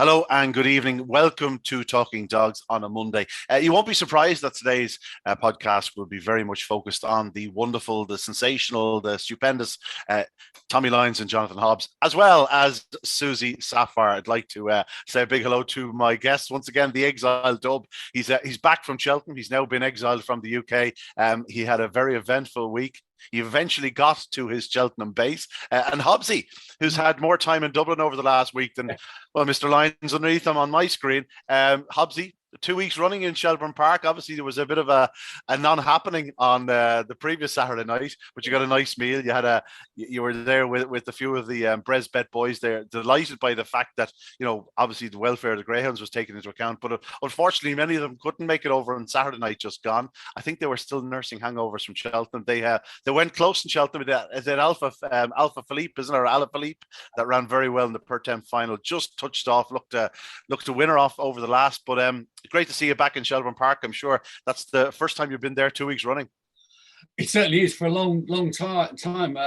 Hello and good evening. Welcome to Talking Dogs on a Monday. You won't be surprised that today's podcast will be very much focused on the wonderful, the sensational, the stupendous Tommy Lyons and Jonathan Hobbs, as well as Susie Sapphire. I'd like to say a big hello to my guest once again, the exiled Dub. He's back from Cheltenham. He's now been exiled from the UK. He had a very eventful week. He eventually got to his Cheltenham base. And Hobbsy, who's had more time in Dublin over the last week than, well, Mr. Lyons underneath him on my screen. Hobbsy, 2 weeks running in Shelbourne Park. Obviously, there was a bit of a non-happening on the previous Saturday night, but you got a nice meal. You were there with a few of the BresBet boys there, delighted by the fact that, obviously the welfare of the Greyhounds was taken into account. But unfortunately, many of them couldn't make it over on Saturday night, just gone. I think they were still nursing hangovers from Cheltenham. They went close in Cheltenham. Is it Alpha Philippe, isn't it, or Ala Philippe, that ran very well in the per temp final? Just touched off, looked a winner off over the last, but great to see you back in Shelbourne Park. I'm sure that's the first time you've been there 2 weeks running. It certainly is for a long time.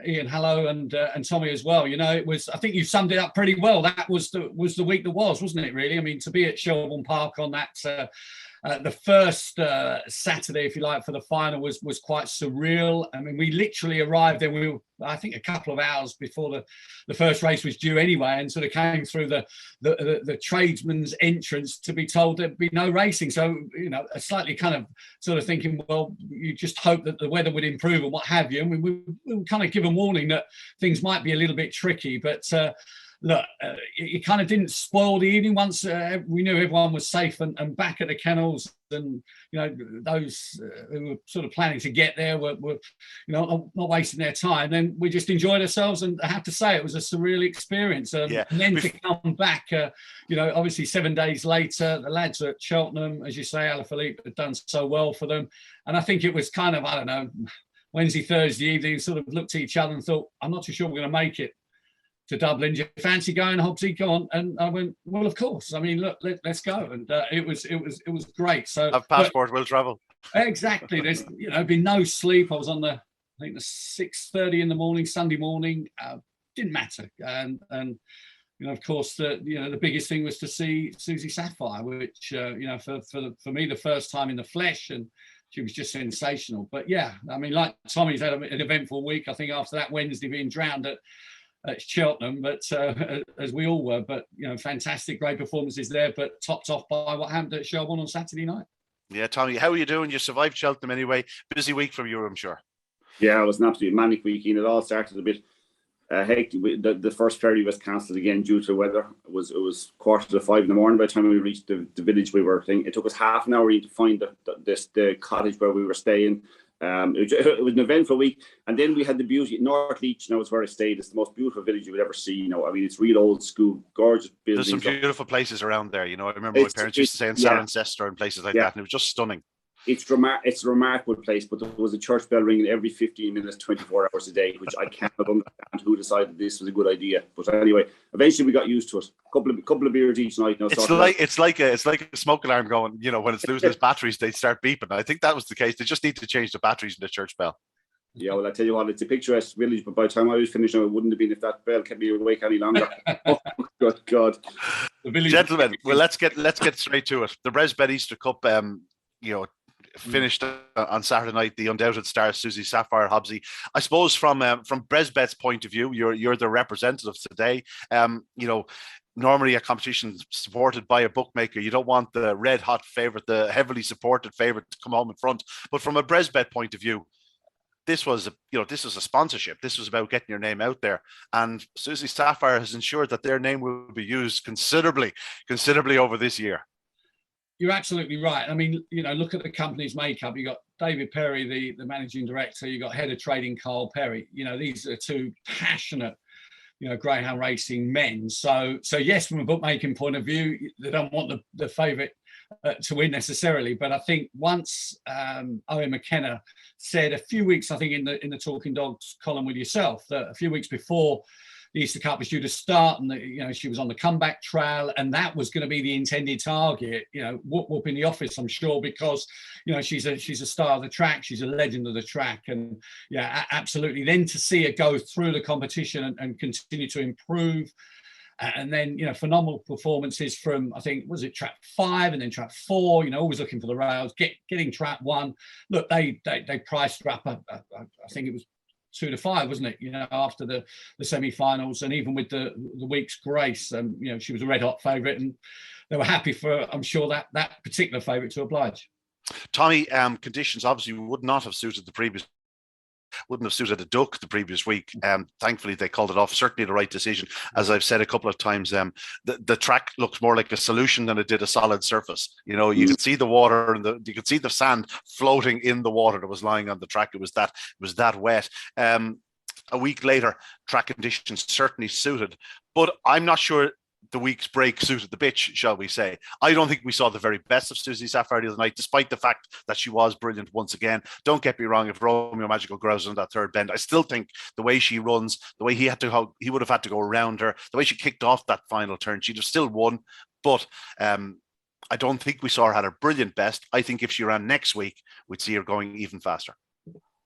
Ian, hello, and Tommy as well. It was. I think you summed it up pretty well. That was the week that was, wasn't it? Really. I mean, to be at Shelbourne Park on that the first Saturday, if you like, for the final was quite surreal. I mean, we literally arrived there. We were, I think, a couple of hours before the first race was due anyway, and sort of came through the tradesman's entrance to be told there'd be no racing. So, a slightly kind of sort of thinking, well, you just hope that the weather would improve and what have you. And we were kind of given warning that things might be a little bit tricky, but look, it kind of didn't spoil the evening once we knew everyone was safe and back at the kennels, and those who were sort of planning to get there were not wasting their time. Then we just enjoyed ourselves, and I have to say it was a surreal experience. And then to come back, obviously 7 days later, the lads at Cheltenham, as you say, Ala Philippe had done so well for them, and I think it was kind of, I don't know, Wednesday, Thursday evening, sort of looked at each other and thought, I'm not too sure we're going to make it to Dublin. Do you fancy going, Hobbsy? Go on. And I went, well, of course. I mean, look, let's go. And it was great. So have passport, we'll travel. Exactly. There's been no sleep. I was on the 6:30 in the morning, Sunday morning. Didn't matter. And of course, the biggest thing was to see Susie Sapphire, which for me, the first time in the flesh, and she was just sensational. But yeah, I mean, like Tommy's had an eventful week. I think after that Wednesday being drowned at Cheltenham, but as we all were, but fantastic, great performances there, but topped off by what happened at Shelbourne on Saturday night. Yeah, Tommy, how are you doing? You survived Cheltenham anyway. Busy week for you, I'm sure. Yeah, it was an absolute manic week. It all started a bit hectic. The first ferry was cancelled again due to weather. It was 4:45 in the morning by the time we reached the village we were in. It took us half an hour to find the cottage where we were staying. It was an eventful week, and then we had the beauty. North Leach now is where I stayed. It's the most beautiful village you would ever see. I mean, it's real old school, gorgeous buildings. There's some beautiful places around there. I remember my parents used to stay in Cirencester and places like that, and it was just stunning. It's a remarkable place, but there was a church bell ringing every 15 minutes, 24 hours a day, which I can't understand who decided this was a good idea. But anyway, eventually we got used to it. Couple of beers each night. It's like a smoke alarm going. When it's losing its batteries, they start beeping. I think that was the case. They just need to change the batteries in the church bell. Yeah, well, I tell you what, it's a picturesque village, but by the time I was finished, it wouldn't have been if that bell kept me awake any longer. Oh, good God. Gentlemen, well, let's get straight to it. The BresBet Easter Cup, finished on Saturday night. The undoubted star Susie Sapphire, Hobbsy. I suppose from BresBet's point of view, you're the representative today. Normally a competition supported by a bookmaker, you don't want the red hot favourite, the heavily supported favourite to come home in front. But from a BresBet point of view, this was a sponsorship. This was about getting your name out there, and Susie Sapphire has ensured that their name will be used considerably over this year. You're absolutely right. I mean, look at the company's makeup. You got David Perry, the managing director. You got head of trading Carl Perry. These are two passionate, greyhound racing men. So yes, from a bookmaking point of view, they don't want the favourite to win necessarily. But I think once Owen McKenna said a few weeks, I think in the Talking Dogs column with yourself, that a few weeks before the Easter Cup was due to start, and she was on the comeback trail, and that was going to be the intended target. Whoop in the office, I'm sure, because she's a star of the track, she's a legend of the track, and yeah, absolutely. Then to see her go through the competition and continue to improve And then, phenomenal performances from, I think, was it trap 5 and then trap 4, always looking for the rails, getting trap 1. Look, they priced her up, I think it was 2 to 5, wasn't it? After the semi-finals, and even with the week's grace, she was a red hot favourite, and they were happy for, I'm sure, that particular favourite to oblige. Tommy, conditions obviously wouldn't have suited a duck the previous week. Thankfully, they called it off. Certainly the right decision. As I've said a couple of times, the track looks more like a solution than it did a solid surface. You could see the water and you could see the sand floating in the water that was lying on the track. It was that wet. A week later, track conditions certainly suited, but I'm not sure the week's break suited the bitch, shall we say. I don't think we saw the very best of Susie Sapphire the other night, despite the fact that she was brilliant once again. Don't get me wrong, if Romeo Magical grows on that third bend, I still think the way she runs, the way he would have had to go around her, the way she kicked off that final turn, she'd have still won. But I don't think we saw her at her brilliant best. I think if she ran next week, we'd see her going even faster.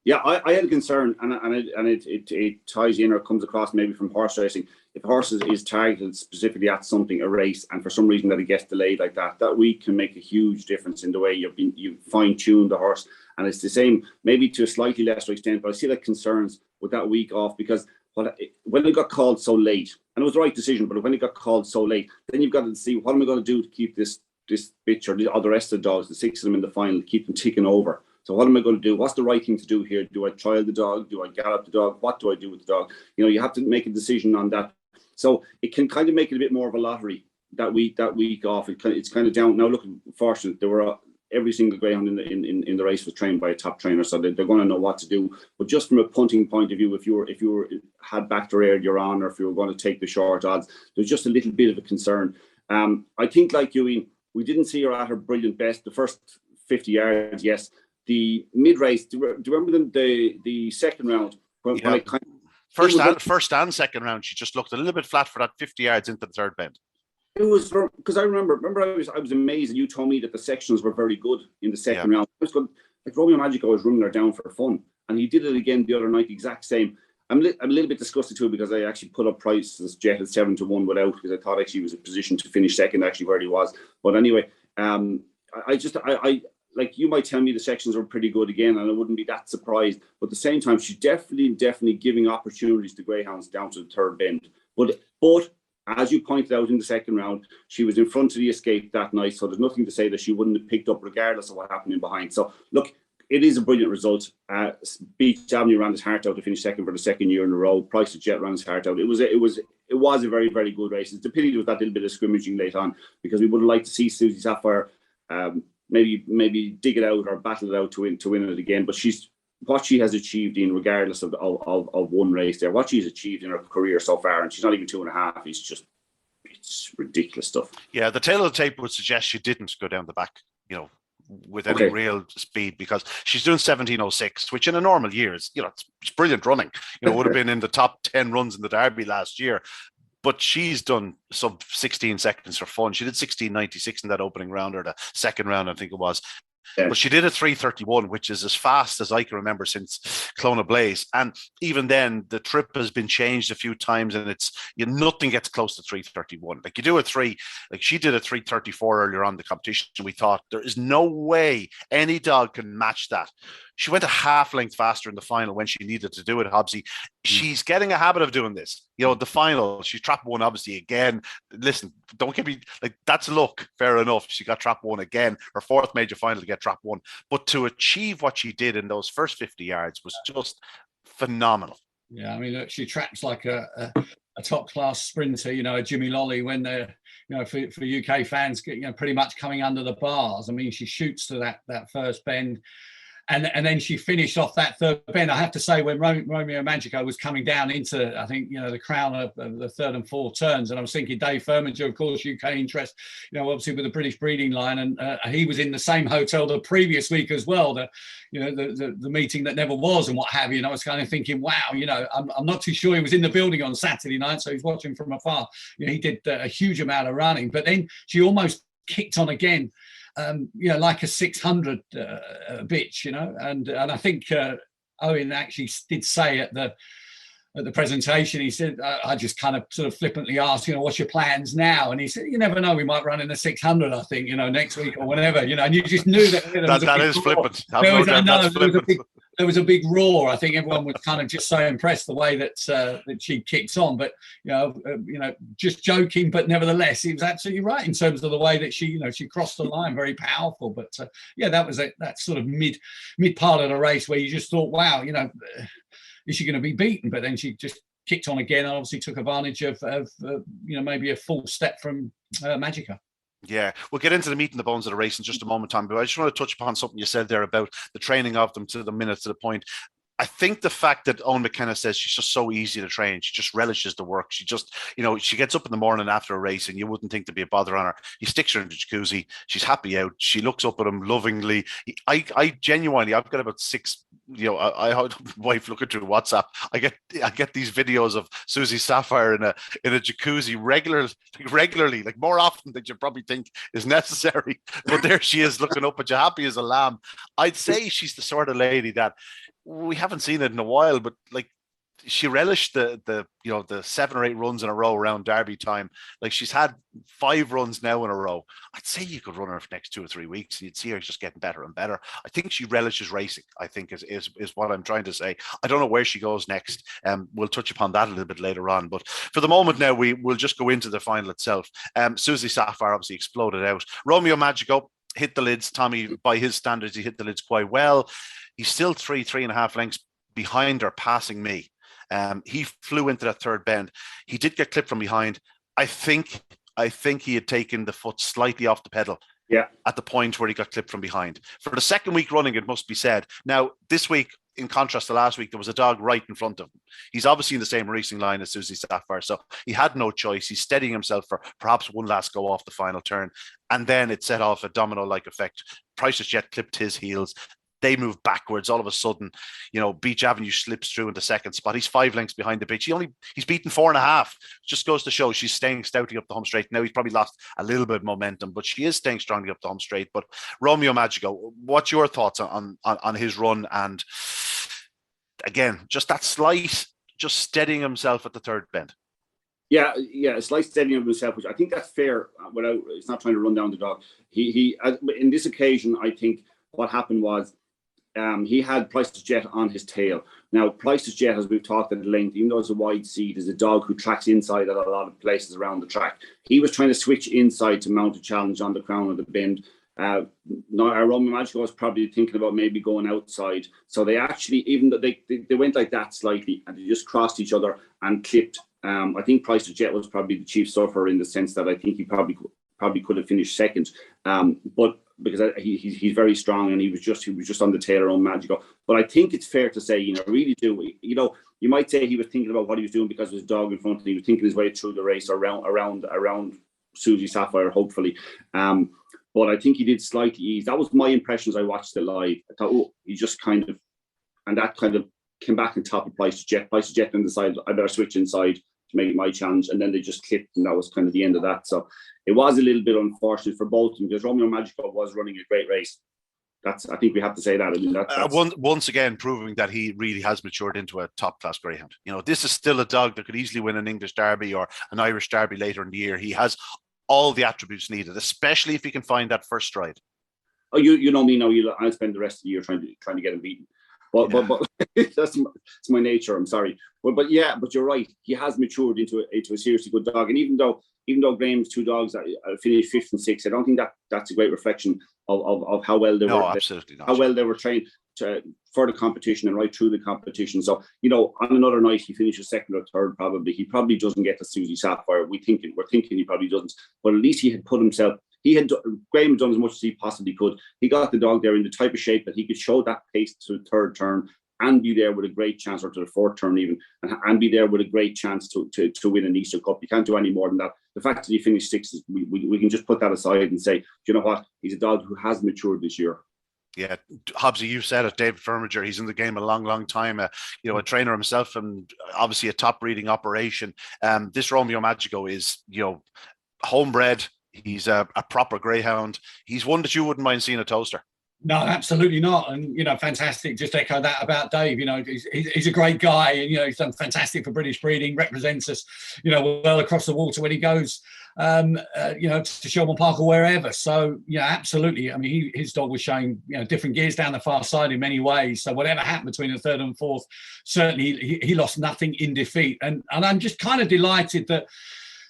Yeah, I had a concern, and it ties in or comes across maybe from horse racing. If a horse is targeted specifically at something, a race, and for some reason that it gets delayed like that week can make a huge difference in the way you fine-tune the horse. And it's the same, maybe to a slightly lesser extent, but I see that concerns with that week off, because when it got called so late, and it was the right decision, but when it got called so late, then you've got to see, what am I going to do to keep this bitch or the rest of the dogs, the 6 of them in the final, keep them ticking over? So what am I going to do? What's the right thing to do here? Do I trial the dog? Do I gallop the dog? What do I do with the dog? You have to make a decision on that. So it can kind of make it a bit more of a lottery that week off. It's kind of down. Now, look, fortunate, there were every single greyhound in the race was trained by a top trainer, so they're going to know what to do. But just from a punting point of view, if you had back to rear you're on, or if you were going to take the short odds, there's just a little bit of a concern. I think, like you, Ian, we didn't see her at her brilliant best. The first 50 yards, yes. The mid-race, do you remember the second round? Yeah. First and second round, she just looked a little bit flat for that 50 yards into the third bend. It was because I remember I was amazed, and you told me that the sections were very good in the second round. I was good. Like Romeo Magico was running her down for fun, and he did it again the other night, exact same. I'm a little bit disgusted too, because I actually put up prices Jet at 7 to 1 without, because I thought actually he was in a position to finish second, actually, where he was. But anyway, I like, you might tell me the sections were pretty good again, and I wouldn't be that surprised. But at the same time, she's definitely giving opportunities to greyhounds down to the third bend. But as you pointed out in the second round, she was in front of the escape that night, so there's nothing to say that she wouldn't have picked up regardless of what happened in behind. So look, it is a brilliant result. Beach Avenue ran his heart out to finish second for the second year in a row. Price of Jet ran his heart out. It was a very, very good race. It's a pity there was that little bit of scrimmaging late on, because we would have liked to see Susie Sapphire maybe dig it out or battle it out to win it again. But what she has achieved, in regardless of one race there, what she's achieved in her career so far, and she's not even 2.5, it's ridiculous stuff. Yeah, the tail of the tape would suggest she didn't go down the back, with any real speed, because she's doing 17:06, which in a normal year is, it's brilliant running. Would have been in the top 10 runs in the Derby last year. But she's done sub 16 seconds for fun. She did 16:96 in that opening round, or the second round, I think it was. Yeah. But she did a 3:31, which is as fast as I can remember since Clona Blaze. And even then, the trip has been changed a few times, and nothing gets close to 3:31. Like, you do a 3, like she did a 3:34 earlier on in the competition. We thought there is no way any dog can match that. She went a half length faster in the final when she needed to do it, Hobbsy. She's getting a habit of doing this. The final, she trapped 1, obviously, again. Listen, don't get me, like, that's luck, fair enough. She got trapped 1 again, her 4th major final to get trapped 1. But to achieve what she did in those first 50 yards was just phenomenal. Yeah, I mean, look, she traps like a top-class sprinter, a Jimmy Lolly, when they're, for UK fans, pretty much coming under the bars. I mean, she shoots to that first bend. And then she finished off that third bend. I have to say, when Romeo Magico was coming down into, I think, the crown of the third and fourth turns, and I was thinking Dave Furmanger, of course, UK interest, obviously with the British breeding line, and he was in the same hotel the previous week as well, the meeting that never was and what have you. And I was kind of thinking, wow, I'm not too sure he was in the building on Saturday night, so he's watching from afar. He did a huge amount of running, but then she almost kicked on again. Like a 600 bitch, and I think Owen actually did say at at the presentation, he said, I just kind of sort of flippantly asked, what's your plans now? And he said, you never know, we might run in the 600, I think, next week or whatever, and you just knew that that is flippant. There was a big roar. I think everyone was kind of just so impressed the way that she kicked on. But just joking, but nevertheless, he was absolutely right in terms of the way that she crossed the line. Very powerful. But that was that sort of mid part of the race where you just thought, wow, is she going to be beaten? But then she just kicked on again and obviously took advantage of maybe a full step from Magica. Yeah, we'll get into the meat and the bones of the race in just a moment, Tom, but I just want to touch upon something you said there about the training of them to the minute, to the point. I think the fact that Owen McKenna says she's just so easy to train, she just relishes the work. She just, she gets up in the morning after a race and you wouldn't think to be a bother on her. He sticks her in the jacuzzi. She's happy out. She looks up at him lovingly. I genuinely, I've got about 6, I had my wife looking through WhatsApp. I get these videos of Susie Sapphire in a jacuzzi regularly, like more often than you probably think is necessary. But there she is looking up at you, happy as a lamb. I'd say she's the sort of lady that, we haven't seen it in a while, but like she relished the 7 or 8 runs in a row around Derby time. Like she's had 5 runs now in a row. I'd say you could run her for the next 2 or 3 weeks and you'd see her just getting better and better. I think she relishes racing, I think is what I'm trying to say. I don't know where she goes next. We'll touch upon that a little bit later on. But for the moment now, we'll just go into the final itself. Susie Sapphire obviously exploded out. Romeo Magico hit the lids. Tommy, by his standards, he hit the lids quite well. He's still 3.5 lengths behind her, passing me. He flew into that third bend. He did get clipped from behind. I think he had taken the foot slightly off the pedal. Yeah. At the point where he got clipped from behind. For the second week running, it must be said. Now, this week, in contrast to last week, there was a dog right in front of him. He's obviously in the same racing line as Susie Sapphire, so he had no choice. He's steadying himself for perhaps one last go off the final turn. And then it set off a domino-like effect. Price's Jet clipped his heels. They move backwards. All of a sudden, Beach Avenue slips through into second spot. He's 5 lengths behind the bitch. He's beaten 4.5. Just goes to show she's staying stoutly up the home straight. Now he's probably lost a little bit of momentum, but she is staying strongly up the home straight. But Romeo Magico, what's your thoughts on his run? And again, just that slight, just steadying himself at the third bend. Yeah, a slight steadying of himself, which I think that's fair. Without, it's not trying to run down the dog. He in this occasion, I think what happened was, he had Price's Jet on his tail. Now, Price's Jet, as we've talked at length, even though it's a wide seat, is a dog who tracks inside at a lot of places around the track. He was trying to switch inside to mount a challenge on the crown of the bend. Now, Romeo Magico was probably thinking about maybe going outside. So they actually, even though they went like that slightly, and they just crossed each other and clipped. I think Price's Jet was probably the chief sufferer in the sense that I think he probably could have finished second. But because he's very strong and he was just on the tail around Magico. But I think it's fair to say, I really do. You might say he was thinking about what he was doing because of his dog in front of him. He was thinking his way through the race around Susie Sapphire, hopefully. But I think he did slightly ease. That was my impression as I watched it live. I thought, he just kind of, and that kind of came back on top of Price's Jet. Price's Jet then decided, I better switch inside to make my challenge, and then they just clipped, and that was kind of the end of that. So it was a little bit unfortunate for both of them because Romeo Magico was running a great race. I think we have to say that. I mean, once again, proving that he really has matured into a top-class greyhound. This is still a dog that could easily win an English Derby or an Irish Derby later in the year. He has all the attributes needed, especially if he can find that first stride. Oh, you know me now. I'll spend the rest of the year trying to get him beaten. But that's my nature. I'm sorry, but you're right. He has matured into a seriously good dog. And even though Graham's 2 dogs finished 5th and 6th, I don't think that's a great reflection of how well they were. No, absolutely not. How well they were trained for the competition and right through the competition. So on another night he finishes 2nd or 3rd. Probably he doesn't get to Susie Sapphire. We're thinking he probably doesn't. But at least he had put himself. Graham had done as much as he possibly could. He got the dog there in the type of shape that he could show that pace to the 3rd turn and be there with a great chance, or to the 4th turn even, and be there with a great chance to win an Easter Cup. You can't do any more than that. The fact that he finished 6th, we can just put that aside and say, you know what? He's a dog who has matured this year. Yeah, Hobbsy, you said it. David Firminger, he's in the game a long time. A trainer himself, and obviously a top breeding operation. This Romeo Magico is, homebred. He's a proper greyhound. He's one that you wouldn't mind seeing a toaster. No, absolutely not. And, fantastic. Just echo that about Dave. He's a great guy, and, he's done fantastic for British breeding, represents us, well across the water when he goes, to Shelbourne Park or wherever. So, absolutely. I mean, his dog was showing, different gears down the far side in many ways. So whatever happened between the third and fourth, certainly he lost nothing in defeat. And I'm just kind of delighted that,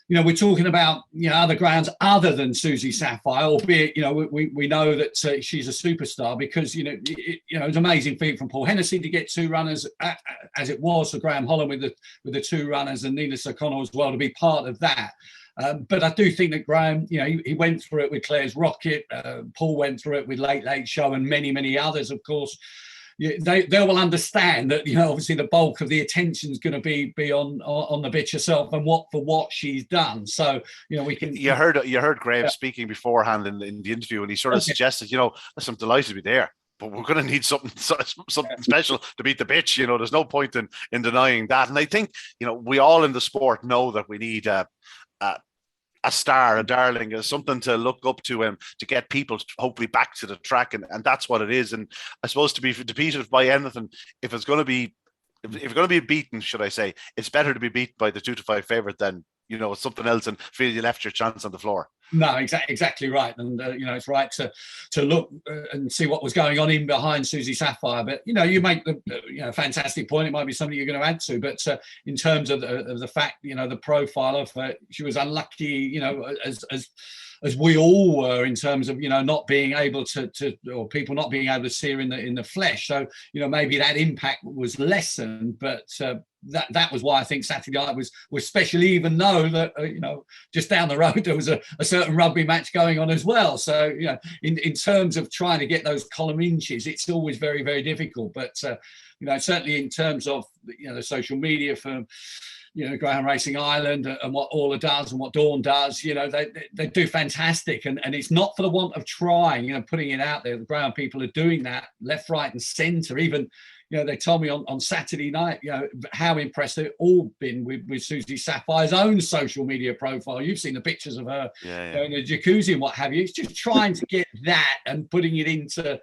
we're talking about, other greyhounds other than Susie Sapphire, albeit, we know that she's a superstar, because, it's an amazing feat from Paul Hennessy to get two runners, as it was for Graham Holland with the two runners, and Neelis O'Connell as well, to be part of that. But I do think that Graham, he went through it with Claire's Rocket. Paul went through it with Late Late Show, and many, many others, of course. They will understand that, obviously the bulk of the attention is going to be on the bitch herself and what she's done. So, we can. You heard Graham speaking beforehand in the interview, and he sort of suggested, listen, I'm delighted to be there, but we're going to need something special to beat the bitch. There's no point in denying that. And I think, we all in the sport know that we need a star, a darling, something to look up to, and to get people hopefully back to the track, and that's what it is. And I suppose to be defeated by anything, if you're going to be beaten, should I say, it's better to be beat by the 2-5 favourite than something else and feel you left your chance on the floor. No, exactly right. And, it's right to look and see what was going on in behind Susie Sapphire. But, you make the fantastic point. It might be something you're going to add to. But in terms of the fact, the profile of her, she was unlucky, as we all were, in terms of, not being able to or people not being able to see her in the flesh. So, maybe that impact was lessened. But that was why I think Saturday night was special, even though that, just down the road there was a certain rugby match going on as well. So, in terms of trying to get those column inches, it's always very, very difficult. But, certainly in terms of, the social media from, Greyhound Racing Ireland and what Orla does and what Dawn does, they do fantastic. And it's not for the want of trying, putting it out there. The Greyhound people are doing that left, right and centre. Even, they told me on Saturday night, how impressed they've all been with Susie Sapphire's own social media profile. You've seen the pictures of her in the jacuzzi and what have you. It's just trying to get that and putting it into,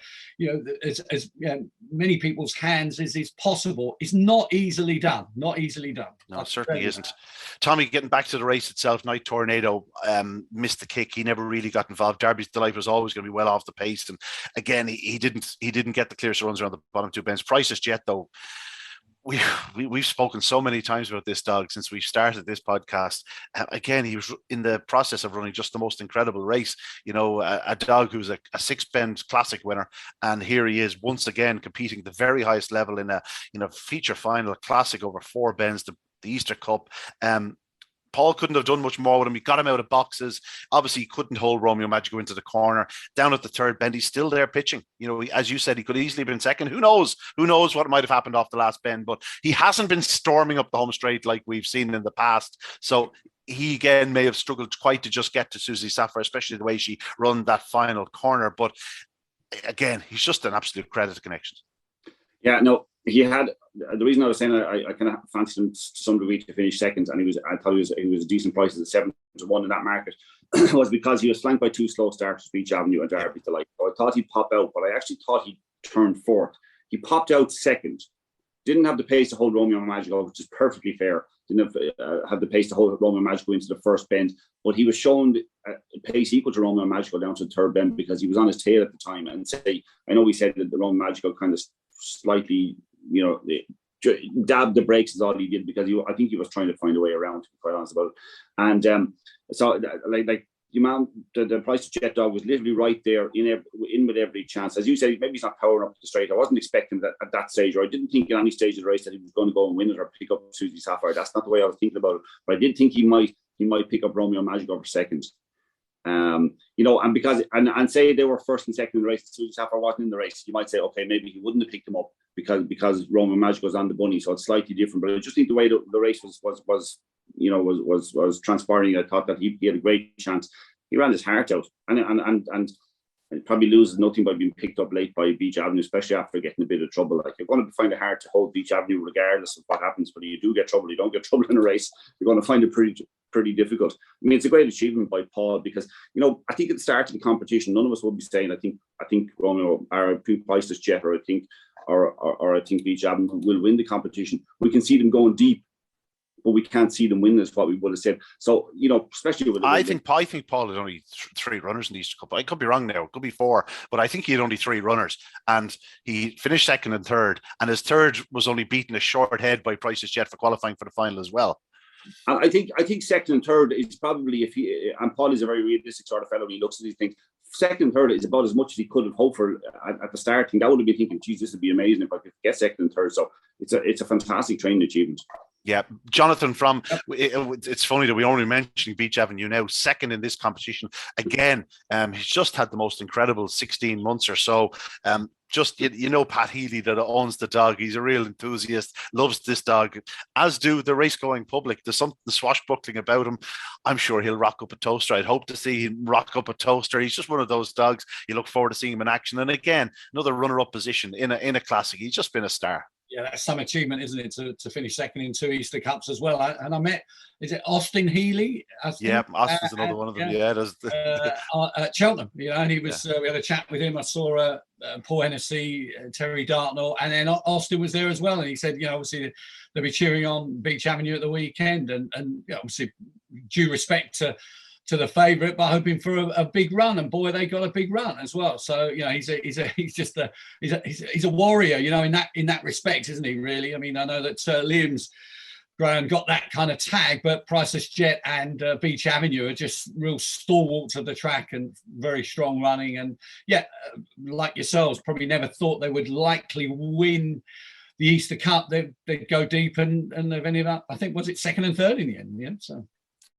as many people's hands as is possible. It's not easily done. Not easily done. No, it certainly isn't. Tommy, getting back to the race itself, Night Tornado missed the kick. He never really got involved. Derby's Delight was always going to be well off the pace, and again, he didn't get the clearest runs around the bottom two bends. Priceless Jet, though, we've spoken so many times about this dog since we started this podcast. Again, he was in the process of running just the most incredible race. A dog who's a six-bend classic winner, and here he is once again competing at the very highest level in a feature final classic over 4 bends, the Easter Cup. Paul couldn't have done much more with him. He got him out of boxes. Obviously, he couldn't hold Romeo Magico into the corner. Down at the third bend, he's still there pitching. As you said, he could easily have been second. Who knows? Who knows what might have happened off the last bend? But he hasn't been storming up the home straight like we've seen in the past. So he again may have struggled quite to just get to Susie Sapphire, especially the way she run that final corner. But again, he's just an absolute credit to Connections. Yeah, no, he had the reason I was saying I kind of fancied him to some degree to finish second, and I thought he was a decent price at 7-1 in that market, was because he was flanked by 2 slow starters, Beach Avenue and Derby's Delight. So I thought he'd pop out, but I actually thought he turned fourth. He popped out second, didn't have the pace to hold Romeo Magico, which is perfectly fair. Didn't have the pace to hold Romeo Magico into the first bend, but he was shown a pace equal to Romeo Magico down to the third bend because he was on his tail at the time. And I know we said that the Romeo Magico kind of slightly, dabbed the brakes is all he did, because I think he was trying to find a way around, to be quite honest about it. And so the price of Jet Dog was literally right there in with every chance. As you said, maybe he's not powering up the straight. I wasn't expecting that at that stage, or I didn't think at any stage of the race that he was going to go and win it or pick up Susie Sapphire. That's not the way I was thinking about it. But I did think he might pick up Romeo Magico for second. And because say they were first and second in the race, Susie Sapphire wasn't in the race, you might say, okay, maybe he wouldn't have picked him up because Roman Magic was on the bunny, so it's slightly different. But I just think the way the race was transpiring, I thought that he had a great chance. He ran his heart out, and probably loses nothing by being picked up late by Beach Avenue, especially after getting a bit of trouble. Like, you're going to find it hard to hold Beach Avenue regardless of what happens. But you do get trouble, you don't get trouble in a race, you're going to find it pretty difficult. I mean, it's a great achievement by Paul because, you know, I think at the start of the competition, none of us would be saying, I think Romeo, or I think Priceless Jet, or I think Beach Avenue will win the competition. We can see them going deep, but we can't see them win, is what we would have said. So, you know, especially with I think Paul had only three runners in the Easter Cup. I could be wrong now. It could be four, but I think he had only three runners, and he finished second and third. And his third was only beaten a short head by Price's Jet for qualifying for the final as well. And I think second and third is probably, and Paul is a very realistic sort of fellow. He looks at these things. Second and third is about as much as he could have hoped for at the start. And that would have been thinking, geez, this would be amazing if I could get second and third. So it's a fantastic training achievement. Yeah, Jonathan, it's funny that we only mentioning Beach Avenue now, second in this competition. Again, he's just had the most incredible 16 months or so. Just, you know, Pat Healy that owns the dog. He's a real enthusiast, loves this dog, as do the race-going public. There's something swashbuckling about him. I'm sure he'll rock up a toaster. I'd hope to see him rock up a toaster. He's just one of those dogs. You look forward to seeing him in action. And again, another runner-up position in a classic. He's just been a star. Yeah, that's some achievement, isn't it, to finish second in 2 Easter Cups as well. And I met, is it Austin Healy? Yeah, Austin's another one of them. Yeah, at Cheltenham, you know, and he was. We had a chat with him. I saw Paul Hennessy, Terry Dartnell, and then Austin was there as well. And he said, you know, obviously they'll be cheering on Beach Avenue at the weekend, and you know, obviously due respect to the favourite, but hoping for a big run, and boy, they got a big run as well. So you know, he's a warrior, you know, in that respect, isn't he? Really, I mean, I know that Liam's Graham got that kind of tag, but Priceless Jet and Beach Avenue are just real stalwarts of the track and very strong running. And yeah, like yourselves, probably never thought they would likely win the Easter Cup. They'd go deep, and they've ended up, I think, was it second and third in the end? Yeah, so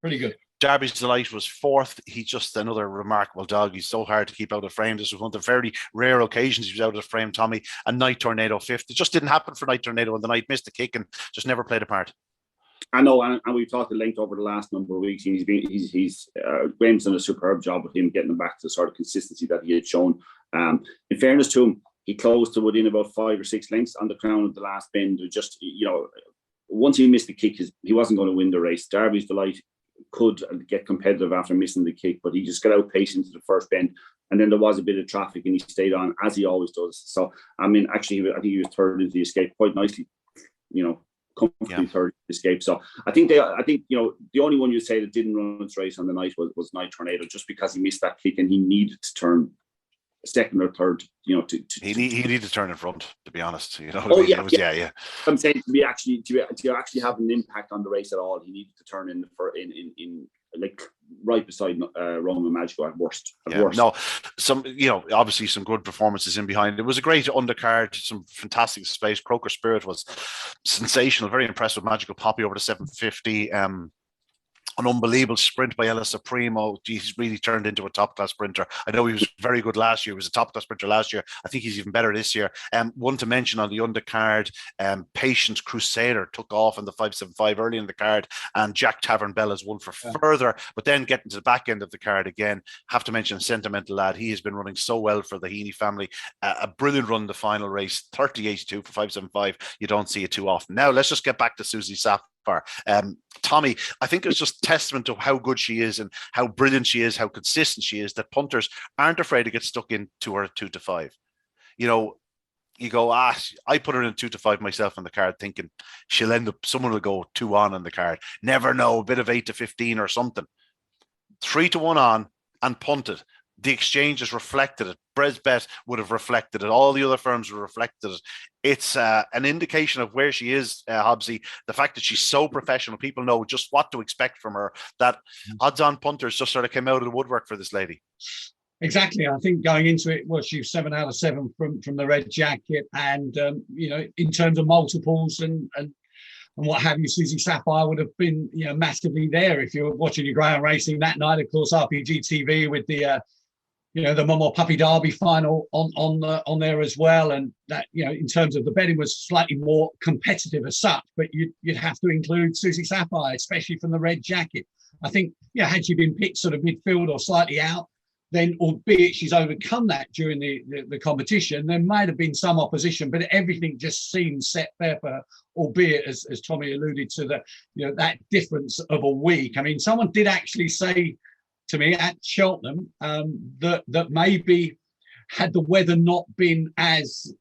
pretty good. Derby's Delight was fourth. He's just another remarkable dog. He's so hard to keep out of frame. This was one of the very rare occasions he was out of frame, Tommy. And Night Tornado fifth. It just didn't happen for Night Tornado, and the night missed the kick and just never played a part. I know, and we've talked at length over the last number of weeks. Graham's done a superb job with him getting him back to the sort of consistency that he had shown. In fairness to him, he closed to within about 5 or 6 lengths on the crown of the last bend. Just, you know, once he missed the kick, he wasn't going to win the race. Derby's Delight could get competitive after missing the kick, but he just got out patient to the first bend, and then there was a bit of traffic and he stayed on, as he always does. So I mean, actually, I think he was third into the escape quite nicely, you know, comfortably third escape. So I think you know, the only one you say that didn't run its race on the night was Night Tornado, just because he missed that kick and he needed to turn second or third, you know, he needed to turn in front, to be honest. You know, yeah. I'm saying to actually have an impact on the race at all, he needed to turn in like right beside Roman Magico at worst. No, obviously some good performances in behind. It was a great undercard, some fantastic space. Croker Spirit was sensational, very impressed with Magical Poppy over the 750. An unbelievable sprint by Ella Supremo. He's really turned into a top-class sprinter. I know he was very good last year. He was a top-class sprinter last year. I think he's even better this year. One to mention on the undercard, Patience Crusader took off in the 575 early in the card, and Jack Tavern Bella's won for further. But then getting to the back end of the card again, have to mention Sentimental Lad. He has been running so well for the Heaney family. A brilliant run in the final race, 30.82 for 575. You don't see it too often. Now, let's just get back to Susie Sapphire. Tommy, I think it's just testament to how good she is and how brilliant she is, how consistent she is, that punters aren't afraid to get stuck into her 2 to 5. You know, you go, I put her in 2 to 5 myself on the card, thinking she'll end up, someone will go 2 on the card. Never know, a bit of 8 to 15 or something. 3 to 1 on and punted. The exchange has reflected it. BresBet would have reflected it. All the other firms would have reflected it. It's an indication of where she is, Hobbsy. The fact that she's so professional, people know just what to expect from her, that odds-on punters just sort of came out of the woodwork for this lady. Exactly. I think going into it, she was 7 out of 7 from the red jacket. And, you know, in terms of multiples and what have you, Susie Sapphire would have been, you know, massively there if you were watching your greyhound racing that night. Of course, RPG TV with the the Mum or Puppy Derby final on there as well, and that, you know, in terms of the betting was slightly more competitive as such, but you'd have to include Susie Sapphire, especially from the red jacket. I think, had she been picked sort of midfield or slightly out, then albeit she's overcome that during the competition, there might have been some opposition, but everything just seemed set fair for her, albeit as Tommy alluded to, that difference of a week. I mean, someone did actually say to me at Cheltenham that maybe had the weather not been as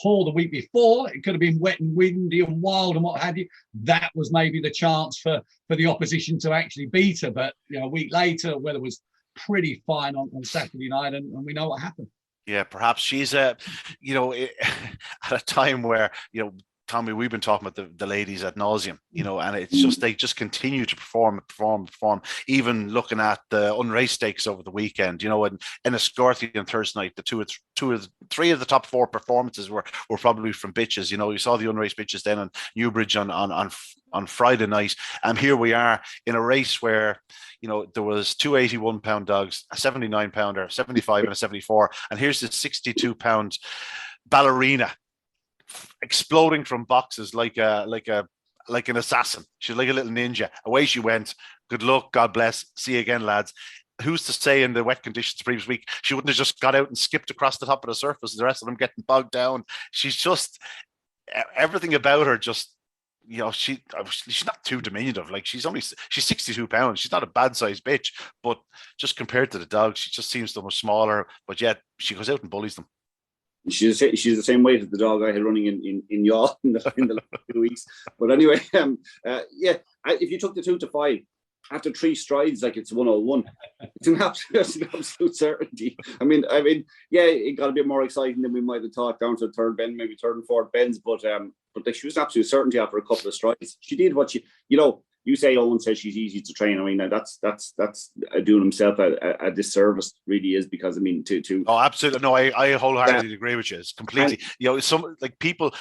poor the week before, it could have been wet and windy and wild and what have you. That was maybe the chance for the opposition to actually beat her. But a week later, weather was pretty fine on Saturday night, and we know what happened. Yeah, perhaps she's at a time where Tommy, we've been talking about the ladies ad nauseum, and it's just they just continue to perform. Even looking at the unraced stakes over the weekend, and Enniscorthy on Thursday night, three of the top four performances were probably from bitches. You saw the unraced bitches then on Newbridge on Friday night, and here we are in a race where there was two 81-pound dogs, a 79-pounder, 75 and a 74, and here's the 62-pound ballerina exploding from boxes like an assassin. She's like a little ninja. Away she went. Good luck. God bless. See you again, lads. Who's to say in the wet conditions the previous week she wouldn't have just got out and skipped across the top of the surface, the rest of them getting bogged down. She's just, everything about her just, she's not too diminutive. Like she's 62 pounds. She's not a bad sized bitch, but just compared to the dogs, she just seems so much smaller, but yet she goes out and bullies them. She's the same weight as the dog I had running in Yaw in the last 2 weeks. But anyway, if you took the 2 to 5 after 3 strides, like it's 101, it's an absolute certainty. I mean, it got a bit more exciting than we might have thought down to the third bend, maybe third and fourth bends. But like she was an absolute certainty after a couple of strides. She did what you say. Owen says she's easy to train. I mean, that's doing himself a disservice, really is, because I mean, Oh, absolutely. No, I wholeheartedly agree with you. It's completely. Some like people.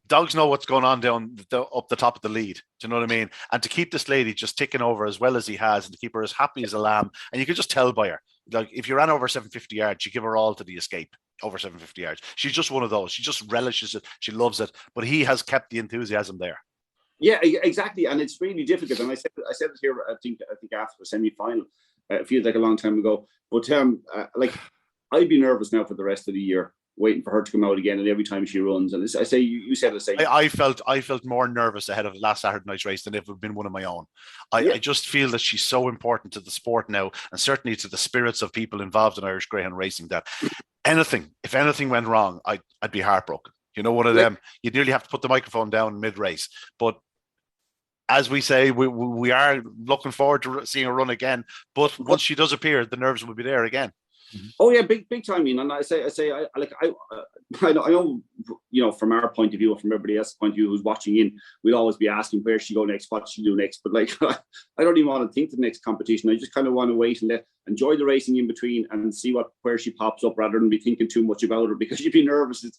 Dogs know what's going on up the top of the lead. Do you know what I mean? And to keep this lady just ticking over as well as he has, and to keep her as happy as a lamb, and you can just tell by her. Like if you ran over 750 yards, you give her all to the escape over 750 yards. She's just one of those. She just relishes it. She loves it. But he has kept the enthusiasm there. Yeah, exactly, and it's really difficult. And I said it here. I think after the semi-final, it feels like a long time ago. But I'd be nervous now for the rest of the year, waiting for her to come out again. And every time she runs, and I say you said the same. I felt more nervous ahead of last Saturday night's race than if it had been one of my own. I just feel that she's so important to the sport now, and certainly to the spirits of people involved in Irish greyhound racing, that if anything went wrong, I'd be heartbroken. One of them, you'd nearly have to put the microphone down mid-race. But as we say, we are looking forward to seeing her run again. But once she does appear, the nerves will be there again. Oh yeah, big time. And I know, from our point of view, or from everybody else's point of view who's watching in, we'll always be asking where she go next, what she do next. But I don't even want to think the next competition. I just kind of want to wait and enjoy the racing in between and see where she pops up, rather than be thinking too much about her, because you'd be nervous. It's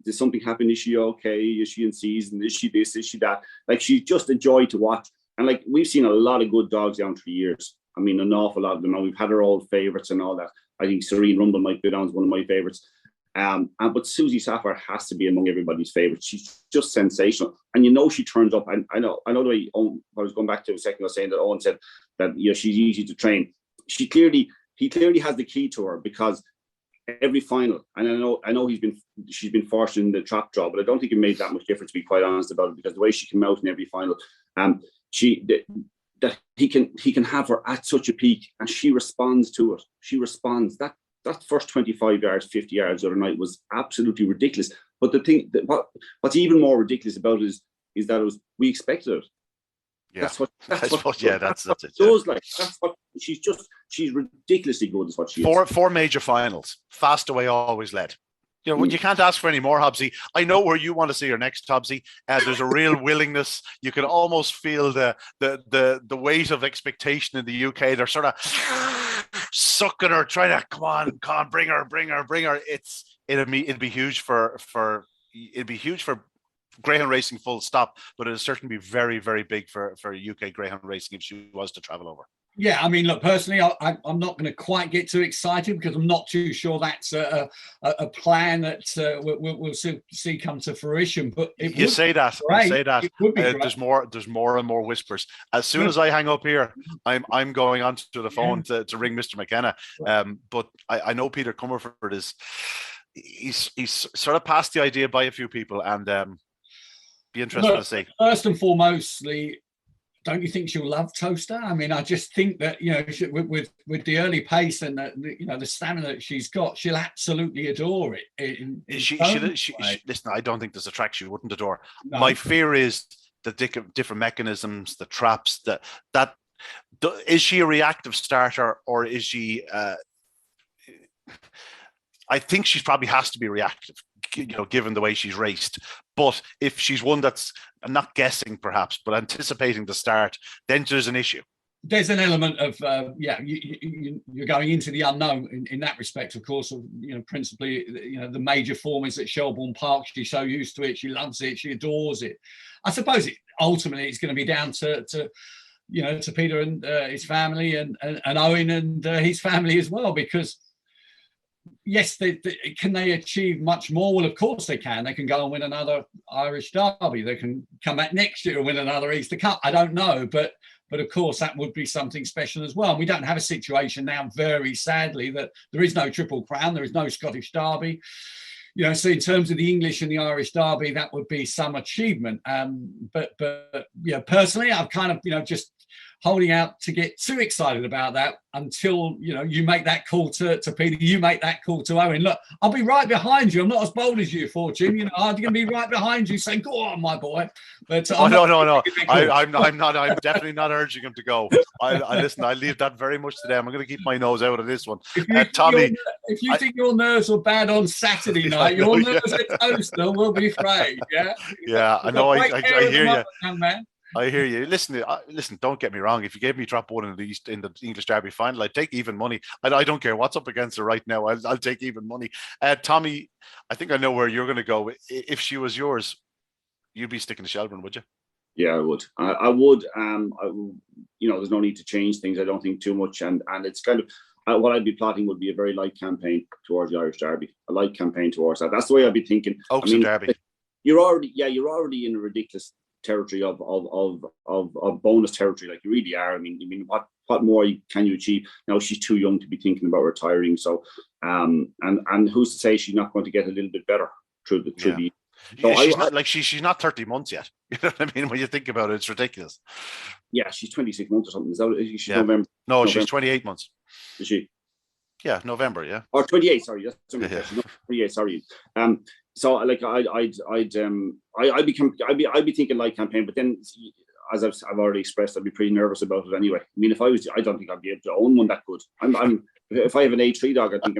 did something happen? Is she okay? Is she in season? Is she this? Is she that? Like, she's just a joy to watch. And we've seen a lot of good dogs down through the years. I mean, an awful lot of them. And we've had our old favourites and all that. I think Serene Rumble might go down as one of my favourites. But Susie Sapphire has to be among everybody's favourites. She's just sensational. And she turns up. And I know the way Owen, I was going back to a second, I was saying that Owen said that she's easy to train. He clearly has the key to her, because every final, and I know she's been fortunate in the trap draw, but I don't think it made that much difference, to be quite honest about it, because the way she came out in every final, that he can have her at such a peak, and she responds to it. She responds. That first 25 yards, 50 yards the other night was absolutely ridiculous. But the thing what's even more ridiculous about it is that we expected it. Yeah, that's what she's ridiculously good, is what she is. Four major finals. Fastaway always led. You can't ask for any more, Hobbsy. I know where you want to see her next, Hobbsy. There's a real willingness. You can almost feel the weight of expectation in the UK. They're sort of sucking her, trying to come on, bring her. It'd be huge for greyhound racing, full stop. But it'll certainly be very, very big for UK greyhound racing if she was to travel over. Yeah, I mean, look, personally, I'm not going to quite get too excited because I'm not too sure that's a plan that we'll see come to fruition. But you say that. It would be great. There's more and more whispers. As soon as I hang up here, I'm going onto the phone to ring Mr. McKenna. But I know Peter Comerford is he's sort of passed the idea by a few people, and be interested to see. First and foremostly, don't you think she'll love Toaster? I mean, I just think that, you know, with the early pace and the stamina that she's got, she'll absolutely adore it. She listen, I don't think there's a track she wouldn't adore. No. My fear is the different mechanisms, the traps. That is she a reactive starter, or is she? I think she probably has to be reactive, you know, given the way she's raced. But if she's one that's, I'm not guessing perhaps, but anticipating the start, then there's an issue. There's an element of you're going into the unknown in that respect, of course. You know, principally, you know, the major form is at Shelbourne Park. She's so used to it, she loves it, she adores it. I suppose ultimately it's going to be down to Peter and his family and Owen and his family as well, because yes, can they achieve much more? Well, of course they can. They can go and win another Irish Derby. They can come back next year and win another Easter Cup. I don't know, but of course that would be something special as well. And we don't have a situation now, very sadly, that there is no Triple Crown, there is no Scottish Derby. You know, so in terms of the English and the Irish Derby, that would be some achievement. But yeah, personally, I'm kind of, you know, just holding out to get too excited about that until, you know, you make that call to Peter, you make that call to Owen. Look, I'll be right behind you. I'm not as bold as you, Fortune. You know, I'm going to be right behind you saying, go on, my boy. But no. I'm not. I'm definitely not urging him to go. I listen, I leave that very much to them. I'm going to keep my nose out of this one. Tommy, if you think your nerves were bad on Saturday night, your nerves at Toaster will be frayed. Yeah. Yeah, I know. I hear you. Young man. I hear you. Listen. Don't get me wrong. If you gave me drop one in the English Derby final, I'd take even money. I don't care what's up against her right now. I'll take even money. Tommy, I think I know where you're going to go. If she was yours, you'd be sticking to Shelbourne, would you? Yeah, I would. I would. You know, there's no need to change things. I don't think too much, and it's kind of what I'd be plotting would be a very light campaign towards the Irish Derby. A light campaign towards that. That's the way I'd be thinking. Oaks and Derby. You're already in a ridiculous territory of bonus territory, like you really are. I mean, what more can you achieve? Now she's too young to be thinking about retiring. So, and who's to say she's not going to get a little bit better through the. So she's not 30 months yet. You know what I mean? When you think about it, it's ridiculous. Yeah, she's 26 months or something. Is she November? No, November. She's 28 months. Is she? Yeah, November. Yeah. Or 28. Sorry, that's 28. Sorry. So like I'd be thinking light campaign, but then as I've already expressed, I'd be pretty nervous about it anyway. I mean, if I don't think I'd be able to own one that good. If I have an A3 dog, I think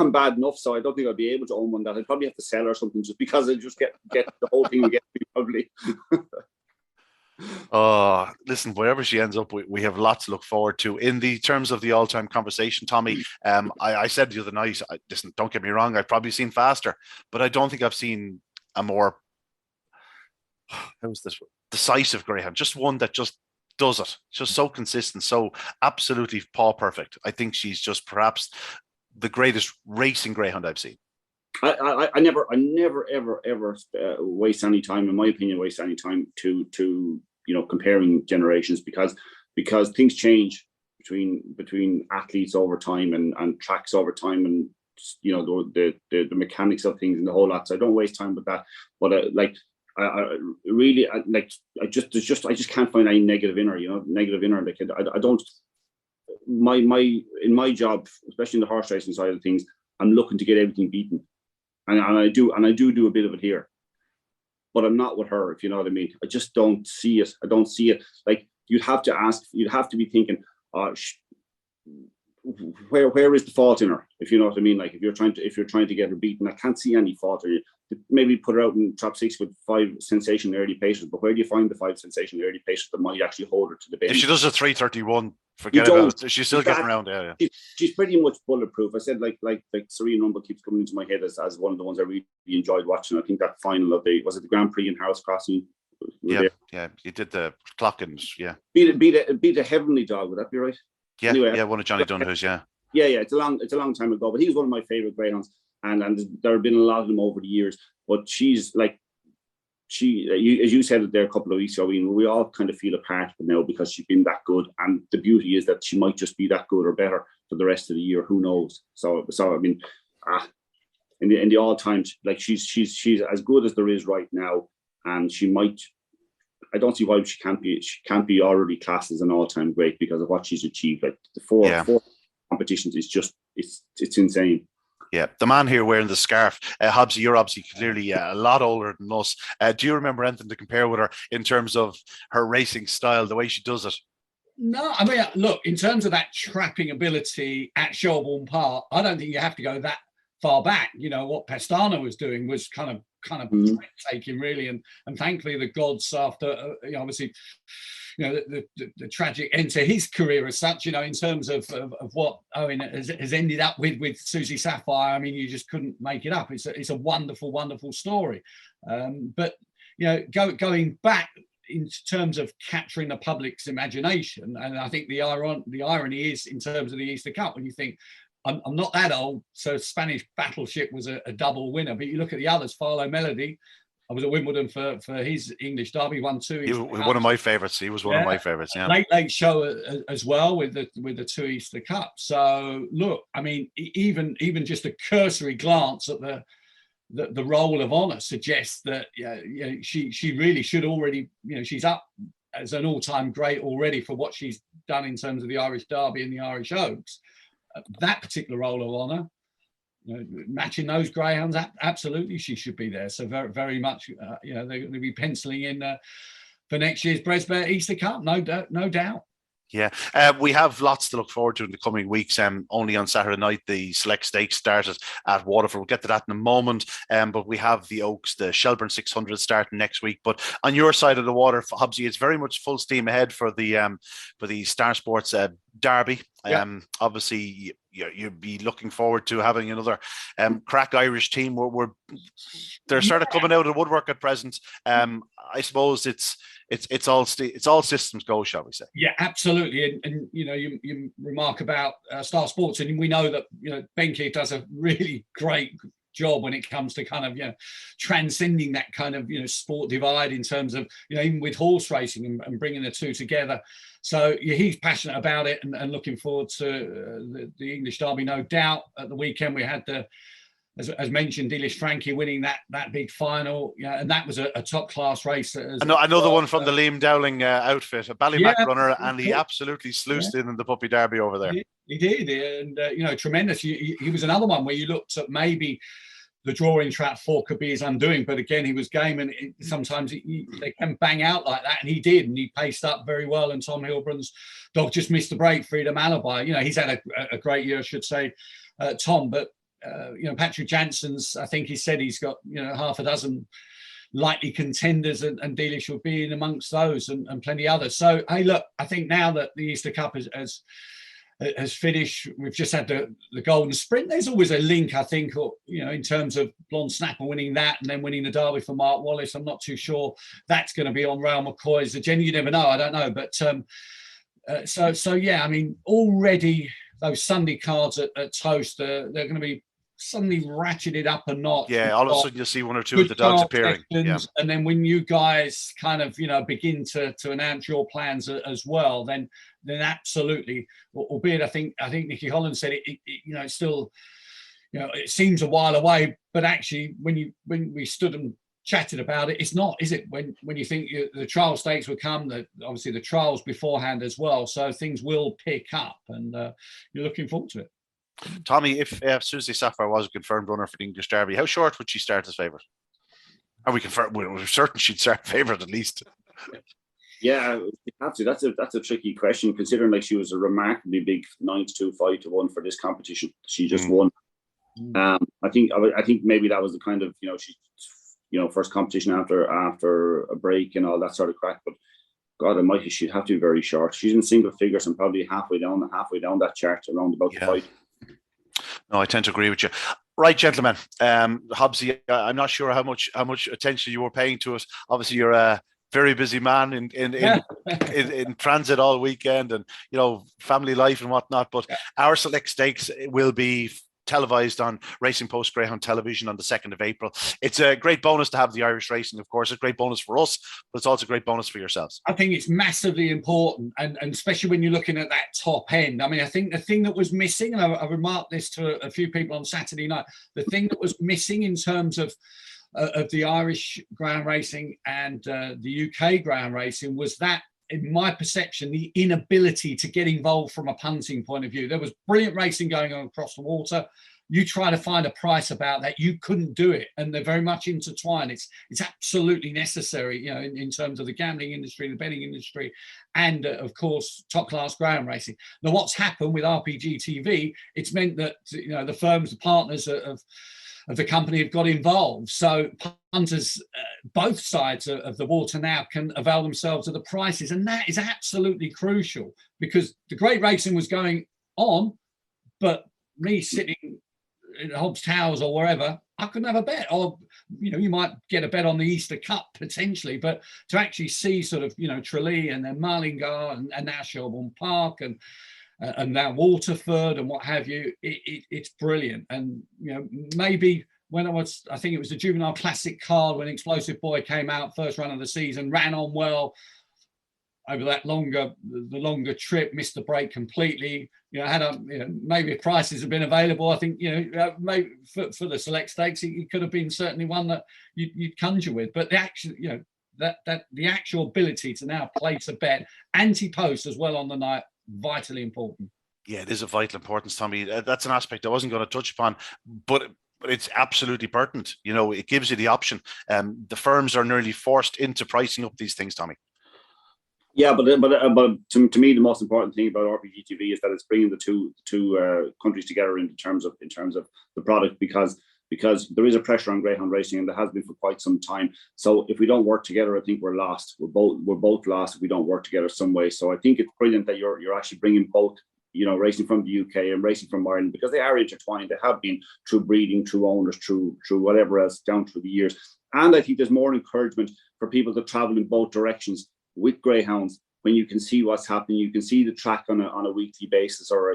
I'm bad enough, so I don't think I'd be able to own one that. I'd probably have to sell or something just because I'd just get the whole thing and get probably. Listen, wherever she ends up, we have lots to look forward to in the terms of the all-time conversation. Tommy, I said the other night, listen, don't get me wrong, I've probably seen faster, but I don't think I've seen a more decisive greyhound, just one that just does it, just so consistent, so absolutely paw perfect. I think she's just perhaps the greatest racing greyhound I've seen. I never ever waste any time, in my opinion, to comparing generations because things change between athletes over time and tracks over time, and the mechanics of things and the whole lot. So I don't waste time with that. But I just can't find any negative in her. Like I don't. In my job, especially in the horse racing side of things, I'm looking to get everything beaten. And I do a bit of it here, but I'm not with her, if you know what I mean. I just don't see it. I don't see it. Like you'd have to be thinking, where is the fault in her, if you know what I mean? Like if you're trying to get her beaten, I can't see any fault in you. Maybe put her out in top 6 with 5 sensational early paces, but where do you find the 5 sensational early paces that might actually hold her to the bend? If she does a 3:31, forget about it. She's still getting around. Yeah. She's pretty much bulletproof. I said like Serene Rumble keeps coming into my head as one of the ones I really enjoyed watching. I think that final of was it the Grand Prix in Harris Crossing Yeah. You did the clock and beat a heavenly dog. Would that be right? Yeah, anyway, one of Johnny Donahoo's. Yeah. It's a long time ago, but he was one of my favorite greyhounds, and there have been a lot of them over the years. But she's like, as you said it there a couple of weeks ago, we all kind of feel a part of it now because she's been that good, and the beauty is that she might just be that good or better for the rest of the year. Who knows? So I mean, in the all times, like she's as good as there is right now, and she might. I don't see why she can't be already classed as an all-time great because of what she's achieved. Like the four competitions is just it's insane. Yeah, the man here wearing the scarf, Hobbsy, you're obviously clearly a lot older than us. Do you remember anything to compare with her in terms of her racing style, the way she does it? No, I mean, look, in terms of that trapping ability at Shelbourne Park, I don't think you have to go that far back. You know, what Pestana was doing was kind of breathtaking, really, and thankfully the gods, after obviously, the tragic end to his career as such, in terms of what Owen has ended up with Susie Sapphire. I mean, you just couldn't make it up. It's a wonderful, wonderful story. But going back in terms of capturing the public's imagination, and I think the irony is in terms of the Easter Cup, when you think, I'm not that old, so Spanish Battleship was a double winner. But you look at the others, Farlow Melody. I was at Wimbledon for his English Derby, won 2. He was one of my favourites. He was one of my favourites. Yeah, late show as well with the 2 Easter Cups. So look, I mean, even just a cursory glance at the role of honour suggests that she really should already, she's up as an all-time great already for what she's done in terms of the Irish Derby and the Irish Oaks. That particular role of honour, matching those greyhounds, absolutely she should be there. So very, very much, they're going to be penciling in for next year's BresBet Easter Cup, no doubt. Yeah, we have lots to look forward to in the coming weeks. Only on Saturday night, the Select Stakes started at Waterford. We'll get to that in a moment. But we have the Oaks, the Shelbourne 600 starting next week. But on your side of the water, Hobbsy, it's very much full steam ahead for the Star Sports Derby. Obviously, you'd be looking forward to having another crack Irish team. They're sort of coming out of the woodwork at present. I suppose it's all systems go, shall we say? Yeah, absolutely. And you remark about Star Sports, and we know that Ben Keith does a really great job when it comes to kind of transcending that kind of sport divide in terms of even with horse racing and bringing the two together. So he's passionate about it and looking forward to the English Derby, no doubt. At the weekend we had as mentioned, Dealish Frankie winning that big final, and that was a top class race. I know the one from the Liam Dowling outfit, a Ballymac runner, and he absolutely sluiced in the Puppy Derby over there. He did, and tremendous. He was another one where you looked at maybe the drawing trap 4 could be his undoing, but again he was game, and sometimes they can bang out like that, and he did, and he paced up very well. And Tom Hilbrun's dog just missed the break, Freedom Alibi. He's had a great year, I should say, Tom, but. Patrick Jansen's, I think he said he's got half a dozen likely contenders, and Dealish will be in amongst those, and plenty others. So hey, look, I think now that the Easter Cup has finished, we've just had the Golden Sprint. There's always a link, I think, in terms of Blonde Snapper winning that and then winning the Derby for Mark Wallace. I'm not too sure that's going to be on Rail McCoy's agenda. You never know. I don't know, but so yeah. I mean, already those Sunday cards at Toast, they're going to be suddenly ratcheted up a notch. Yeah, all of a sudden you'll see 1 or 2 of the dogs appearing. Yeah. And then when you guys kind of begin to announce your plans as well, then absolutely. Albeit I think Nicky Holland said it it's still it seems a while away, but actually when we stood and chatted about it, it's not, is it? When you think the trial stakes would come, obviously the trials beforehand as well, so things will pick up, and you're looking forward to it. Tommy, if Susie Sapphire was a confirmed runner for the English Derby, how short would she start as favourite? Are we confirmed? We're certain she'd start favourite at least. Yeah, you have to. That's a tricky question, considering like she was a remarkably big 9-2, 5-1 for this competition. She just won. I think maybe that was the kind of first competition after a break and all that sort of crack. But God Almighty, she'd have to be very short. She's in single figures and probably halfway down that chart, around about the fight. No, I tend to agree with you. Right, gentlemen. Hobbsy, I'm not sure how much attention you were paying to it. Obviously, you're a Very busy man in transit all weekend, and family life and whatnot. But our select stakes will be televised on Racing Post Greyhound Television on the 2nd of April. It's a great bonus to have the Irish racing, of course. It's a great bonus for us, but it's also a great bonus for yourselves. I think it's massively important, and especially when you're looking at that top end. I mean, I think the thing that was missing, and I remarked this to a few people on Saturday night, the thing that was missing in terms of the Irish ground racing and the UK ground racing was that, in my perception, the inability to get involved from a punting point of view. There was brilliant racing going on across the water. You try to find a price about that, you couldn't do it, and they're very much intertwined. It's absolutely necessary, in terms of the gambling industry, the betting industry, and of course top class ground racing. Now, what's happened with RPG TV? It's meant that the firms, the partners of the company have got involved. So punters, both sides of the water now can avail themselves of the prices. And that is absolutely crucial, because the great racing was going on, but me sitting in Hobbs Towers or wherever, I couldn't have a bet. Or, you might get a bet on the Easter Cup potentially, but to actually see sort of, Tralee and then Mullingar and now Shelbourne Park and now Waterford and what have you, it's brilliant. And maybe when I think it was the Juvenile Classic card when Explosive Boy came out first run of the season, ran on well over that the longer trip, missed the break completely. Maybe if prices had been available, I think maybe for the select stakes, it could have been certainly one that you'd conjure with. But the actual the actual ability to now place a bet anti-post as well on the night, vitally important. Yeah, it is of vital importance, Tommy. That's an aspect I wasn't going to touch upon, but it's absolutely pertinent. It gives you the option. The firms are nearly forced into pricing up these things, Tommy. Yeah, but to me, the most important thing about RPG TV is that it's bringing the two countries together in terms of the product, because there is a pressure on greyhound racing, and there has been for quite some time. So if we don't work together, I think we're lost. We're both lost if we don't work together some way. So I think it's brilliant that you're actually bringing both, racing from the UK and racing from Ireland, because they are intertwined. They have been through breeding, through owners, through whatever else down through the years. And I think there's more encouragement for people to travel in both directions with greyhounds when you can see what's happening. You can see the track on a weekly basis, or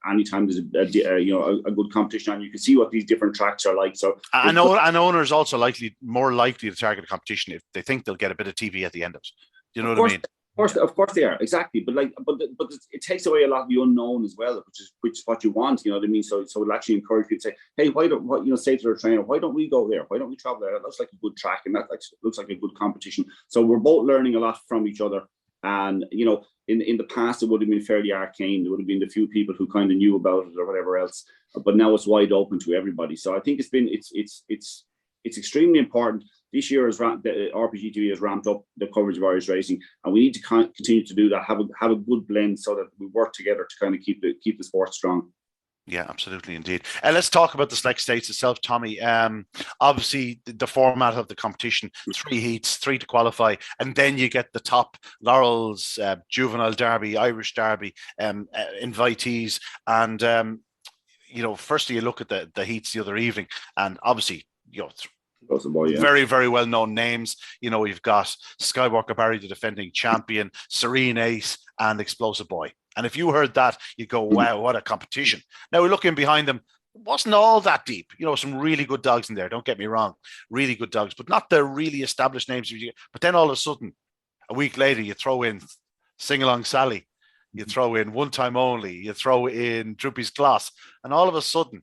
anytime there's a good competition on, you can see what these different tracks are like. So I know an owner is also more likely to target a competition if they think they'll get a bit of TV at the end of it. You know what I mean? Of course they are, exactly. But it takes away a lot of the unknown as well, which is what you want. You know what I mean? So it'll actually encourage people to say, hey, say to their trainer, why don't we go there? Why don't we travel there? That looks like a good track, and that looks like a good competition. So we're both learning a lot from each other. And in the past, it would have been fairly arcane. There would have been a few people who kind of knew about it or whatever else. But now it's wide open to everybody. So I think it's extremely important. This year, the RPG TV has ramped up the coverage of Irish racing, and we need to continue to do that. Have a good blend so that we work together to kind of keep the sport strong. Yeah, absolutely, indeed. Let's talk about the select states itself, Tommy. Obviously, the format of the competition: 3 heats, 3 to qualify, and then you get the top laurels, Juvenile Derby, Irish Derby, invitees, and firstly you look at the heats the other evening, and obviously, very, very well-known names. You've got Skywalker Barry, the defending champion, Serene Ace, and Explosive Boy. And if you heard that, you go, wow, what a competition. Now, looking behind them, it wasn't all that deep. Some really good dogs in there, don't get me wrong. Really good dogs, but not the really established names. But then all of a sudden, a week later, you throw in Sing Along Sally, you throw in One Time Only, you throw in Droopy's Gloss, and all of a sudden,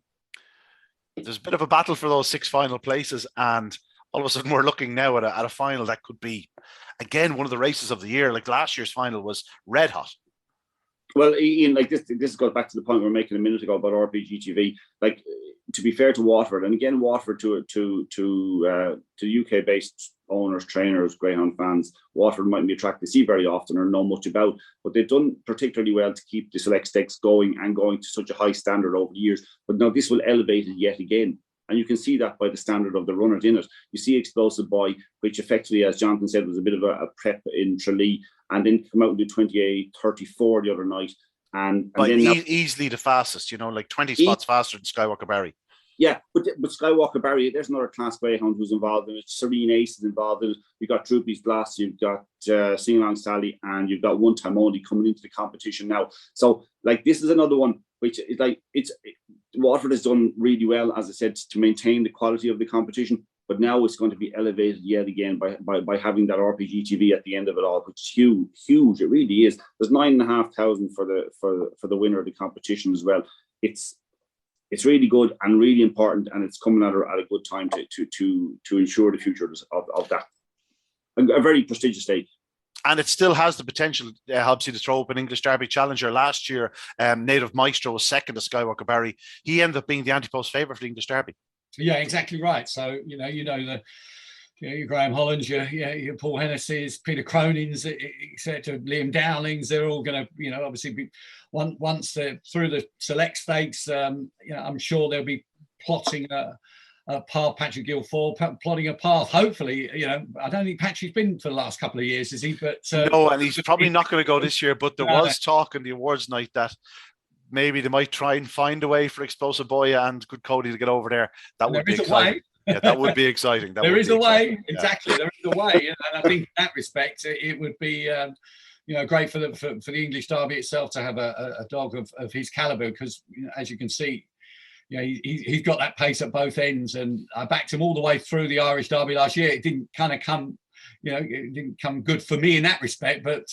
there's a bit of a battle for those 6 final places, and all of a sudden we're looking now at a final that could be, again, one of the races of the year. Like last year's final was red hot. Well, Ian, this goes back to the point we were making a minute ago about RPG TV. To be fair to Waterford, and again, Waterford to UK-based owners, trainers, greyhound fans, Waterford mightn't be attracted to see very often or know much about, but they've done particularly well to keep the select stakes going to such a high standard over the years. But now this will elevate it yet again. And you can see that by the standard of the runners in it. You see Explosive Boy, which effectively, as Jonathan said, was a bit of a prep in Tralee, and then come out and do 28:34 the other night. And then easily the fastest, 20 spots faster than Skywalker Barry. Yeah, but Skywalker Barry, there's another class greyhound who's involved in it. Serene Ace is involved in it. You've got Droopy's Glass, you've got Sing Along Sally, and you've got One Time Only coming into the competition now. So, like, this is another one which is like Waterford has done really well, as I said, to maintain the quality of the competition. But now it's going to be elevated yet again by having that RPG TV at the end of it all, which is huge. It really is. There's 9,500 for the winner of the competition as well. It's really good and really important, and it's coming at a good time to ensure the future of that. A very prestigious stake. And it still has the potential, Hobbsy, to throw up an English Derby challenger. Last year, Native Maestro was second to Skywalker Barry. He ended up being the anti-post favourite for the English Derby. Yeah, exactly right. So, your Graham Hollands, your Paul Hennessy's, Peter Cronin's, etc., Liam Dowlings, they're all going to, obviously be once they're through the select stakes, I'm sure they'll be plotting a path, Patrick Guilford, plotting a path. Hopefully, I don't think Patrick's been for the last couple of years, is he? But no, and he's probably not going to go this year, but there was talk in the awards night that maybe they might try and find a way for Explosive Boy and Good Cody to get over there. That would be exciting. Yeah, that would be exciting. There is a way. Exactly. There is a way. And I think in that respect, it would be, great for the English Derby itself to have a dog of his caliber, because, as you can see, he's got that pace at both ends. And I backed him all the way through the Irish Derby last year. It didn't kind of come, it didn't come good for me in that respect, but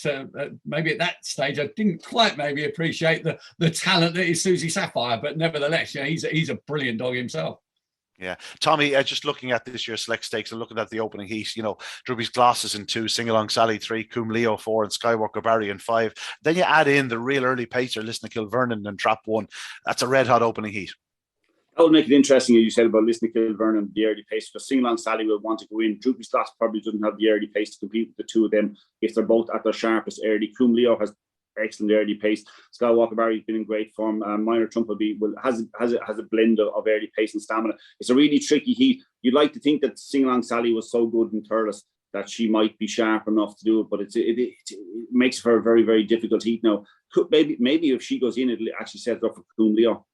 maybe at that stage I didn't quite maybe appreciate the talent that is Susie Sapphire. But nevertheless, he's a brilliant dog himself. Yeah, Tommy, just looking at this year's select stakes and looking at the opening heat, Droopy's Glasses in 2, Sing Along Sally 3, Coombe Leo 4, and Skywalker Barry in 5. Then you add in the real early pacer, Listen to Kilvernon and Trap 1. That's a red hot opening heat. That will make it interesting, as you said, about Listen to Kilvernon, the early pace, because Sing Along Sally will want to go in. Droopy's Glass probably doesn't have the early pace to compete with the two of them if they're both at their sharpest early. Coombe Leo has excellent early pace. Skywalker Barry's been in great form. Minor Trumpleby has a blend of early pace and stamina. It's a really tricky heat. You'd like to think that Sing Along Sally was so good in Thurles that she might be sharp enough to do it, but it makes for a very, very difficult heat now. Maybe if she goes in, it actually sets up for Coombe Leo.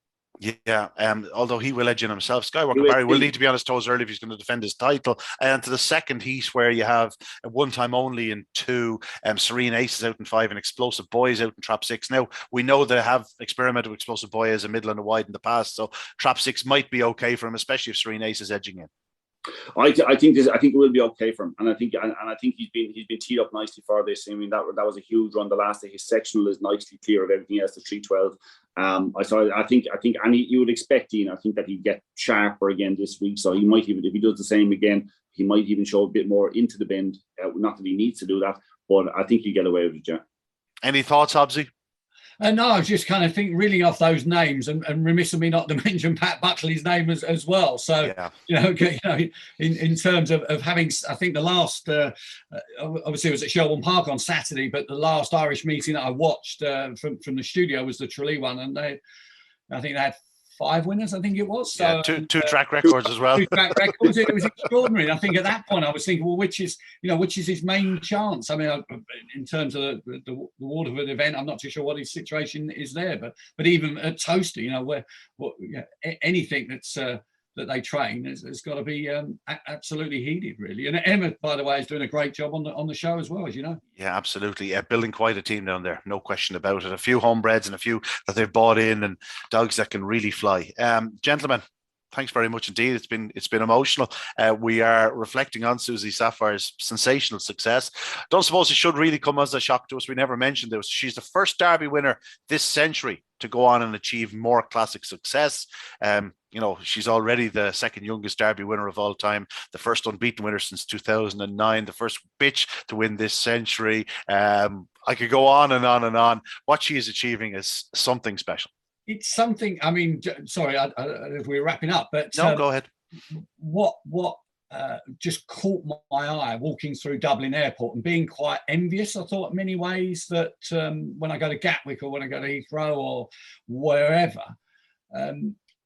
Yeah, although he will edge in himself. Skywalker Barry will need to be on his toes early if he's going to defend his title. And to the second heat, where you have One Time Only in 2, Serene Ace is out in 5, and Explosive Boy is out in Trap 6. Now, we know they have experimented with Explosive Boy as a middle and a wide in the past, so Trap 6 might be okay for him, especially if Serene Ace is edging in. I think it will be okay for him, and I think he's been teed up nicely for this. I mean, that was a huge run the last day. His sectional is nicely clear of everything else. The 312. I think, and you would expect, I think that he'd get sharper again this week. So he might even, if he does the same again, he might even show a bit more into the bend. Not that he needs to do that, but I think he'll get away with it. Yeah. Any thoughts, Hobbsy? No, I was just kind of reeling off those names and remiss of me not to mention Pat Buckley's name as well. So, in terms of having, I think the last, obviously it was at Shelbourne Park on Saturday, but the last Irish meeting that I watched from the studio was the Tralee one. And I think they had 5 winners, I think it was. So, yeah, two track records as well. 2 track records. It was extraordinary. And I think at that point I was thinking, well, which is his main chance? I mean, in terms of the Waterford event, I'm not too sure what his situation is there. But even at Toaster, anything that's that they train has got to be absolutely heeded, really. And Emma, by the way, is doing a great job on the show as well, as you know. Yeah, absolutely. Building quite a team down there, no question about it. A few homebreds and a few that they've bought in, and dogs that can really fly. Gentlemen, thanks very much indeed. It's been emotional. We are reflecting on Susie Sapphire's sensational success. Don't suppose it should really come as a shock to us. We never mentioned it. She's the first Derby winner this century to go on and achieve more classic success. She's already the second youngest Derby winner of all time, the first unbeaten winner since 2009, the first bitch to win this century. I could go on and on and on. What she is achieving is something special. It's something. I mean, sorry, if we're wrapping up, but no, go ahead. What just caught my eye walking through Dublin Airport and being quite envious, I thought, in many ways, that when I go to Gatwick or when I go to Heathrow or wherever,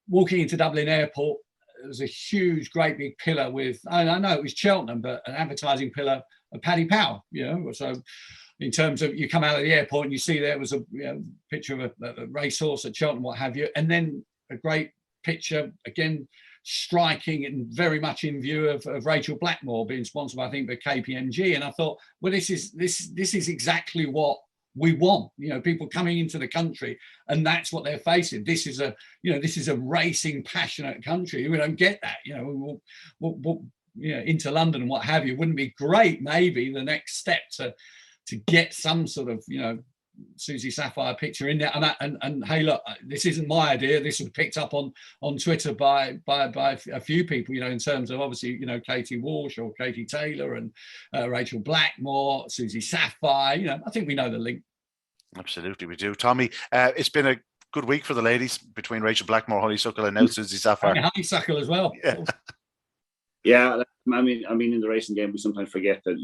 walking into Dublin Airport, there was a huge, great big pillar with, I know it was Cheltenham, but an advertising pillar of Paddy Power, so in terms of, you come out of the airport and you see there was a picture of a racehorse at Cheltenham, what have you, and then a great picture again, striking and very much in view of Rachel Blackmore being sponsored by, I think, by KPMG. And I thought, well, this is exactly what we want. People coming into the country, and that's what they're facing. This is a racing, passionate country. We don't get that. We'll into London and what have you. Wouldn't it be great, maybe the next step to get some sort of Susie Sapphire picture in there, and hey, look, this isn't my idea. This was picked up on Twitter by a few people, in terms of obviously Katie Walsh or Katie Taylor and Rachel Blackmore, Susie Sapphire. I think we know the link. Absolutely, we do. Tommy, it's been a good week for the ladies between Rachel Blackmore, Honeysuckle, and now Susie Sapphire. And Honeysuckle as well. Yeah, I mean, in the racing game, we sometimes forget that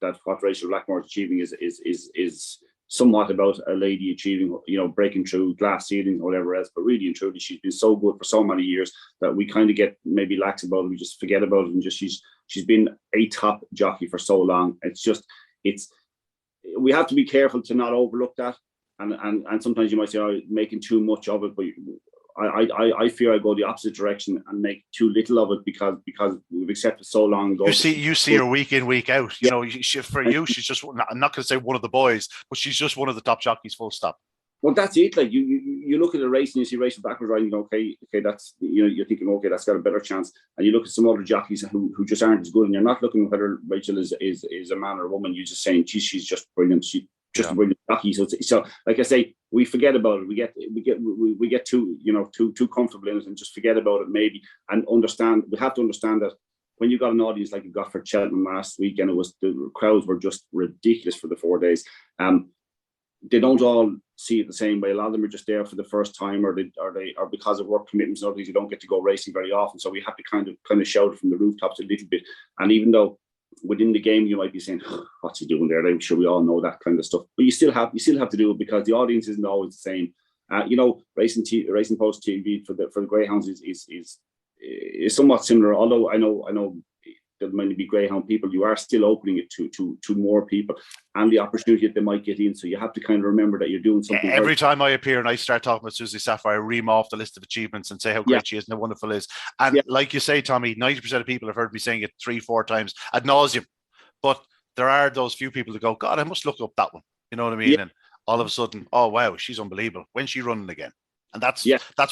that what Rachel Blackmore is achieving is somewhat about a lady achieving, breaking through glass ceilings or whatever else. But really and truly, she's been so good for so many years that we kind of get maybe lax about it. We just forget about it, and just she's been a top jockey for so long. We have to be careful to not overlook that, and sometimes you might say, oh, making too much of it, but I fear I go the opposite direction and make too little of it because we've accepted so long ago. You see her week in, week out. For you, she's just, I'm not going to say one of the boys, but she's just one of the top jockeys, full stop. Well, that's it. Like you look at the race and you see Rachel Blackmore riding, okay, that's, you're thinking, okay, that's got a better chance. And you look at some other jockeys who just aren't as good, and you're not looking at whether Rachel is a man or a woman. You're just saying, geez, she's just brilliant. She's just a brilliant jockey. So like I say, we forget about it. We get too comfortable in it and just forget about it maybe, and understand. We have to understand that when you got an audience like you got for Cheltenham last week, and the crowds were just ridiculous for the 4 days. They don't all see it the same way. A lot of them are just there for the first time, or because of work commitments and other things, you don't get to go racing very often. So we have to kind of shout it from the rooftops a little bit. And even though within the game you might be saying, oh, what's he doing there? I'm sure we all know that kind of stuff. But you still have to do it, because the audience isn't always the same. Racing Post TV for the Greyhounds is somewhat similar. Although I know there might be Greyhound people, you are still opening it to more people and the opportunity that they might get in. So you have to kind of remember that you're doing something. Every time I appear and I start talking about Susie Sapphire, I ream off the list of achievements and say how great she is and how wonderful it is. And like you say, Tommy, 90% of people have heard me saying it 3-4 times ad nauseum. But there are those few people that go, God, I must look up that one. You know what I mean? Yeah. And all of a sudden, oh wow, she's unbelievable. When's she running again? And that's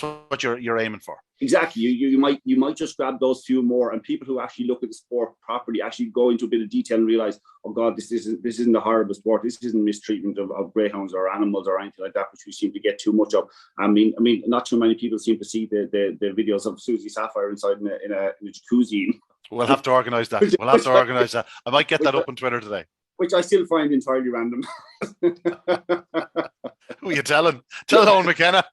what you're aiming for. Exactly. You might just grab those few more, and people who actually look at the sport properly actually go into a bit of detail and realize, oh God, this isn't a horrible sport. This isn't mistreatment of greyhounds or animals or anything like that, which we seem to get too much of. I mean, not too many people seem to see the videos of Susie Sapphire inside in a jacuzzi. We'll have to organise that. I might get that up on Twitter today. Which I still find entirely random. Who are you telling? Tell Owen McKenna.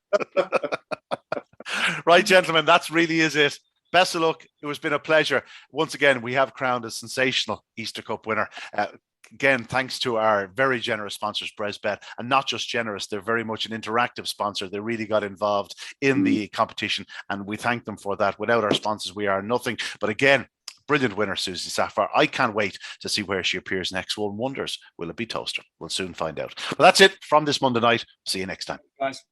Right, gentlemen, that really is it. Best of luck. It has been a pleasure. Once again, we have crowned a sensational Easter Cup winner. Again, thanks to our very generous sponsors, BresBet, and not just generous, they're very much an interactive sponsor. They really got involved in the competition, and we thank them for that. Without our sponsors, we are nothing. But again, brilliant winner, Susie Sapphire. I can't wait to see where she appears next. One wonders, will it be Toaster? We'll soon find out. But that's it from this Monday night. See you next time. Guys.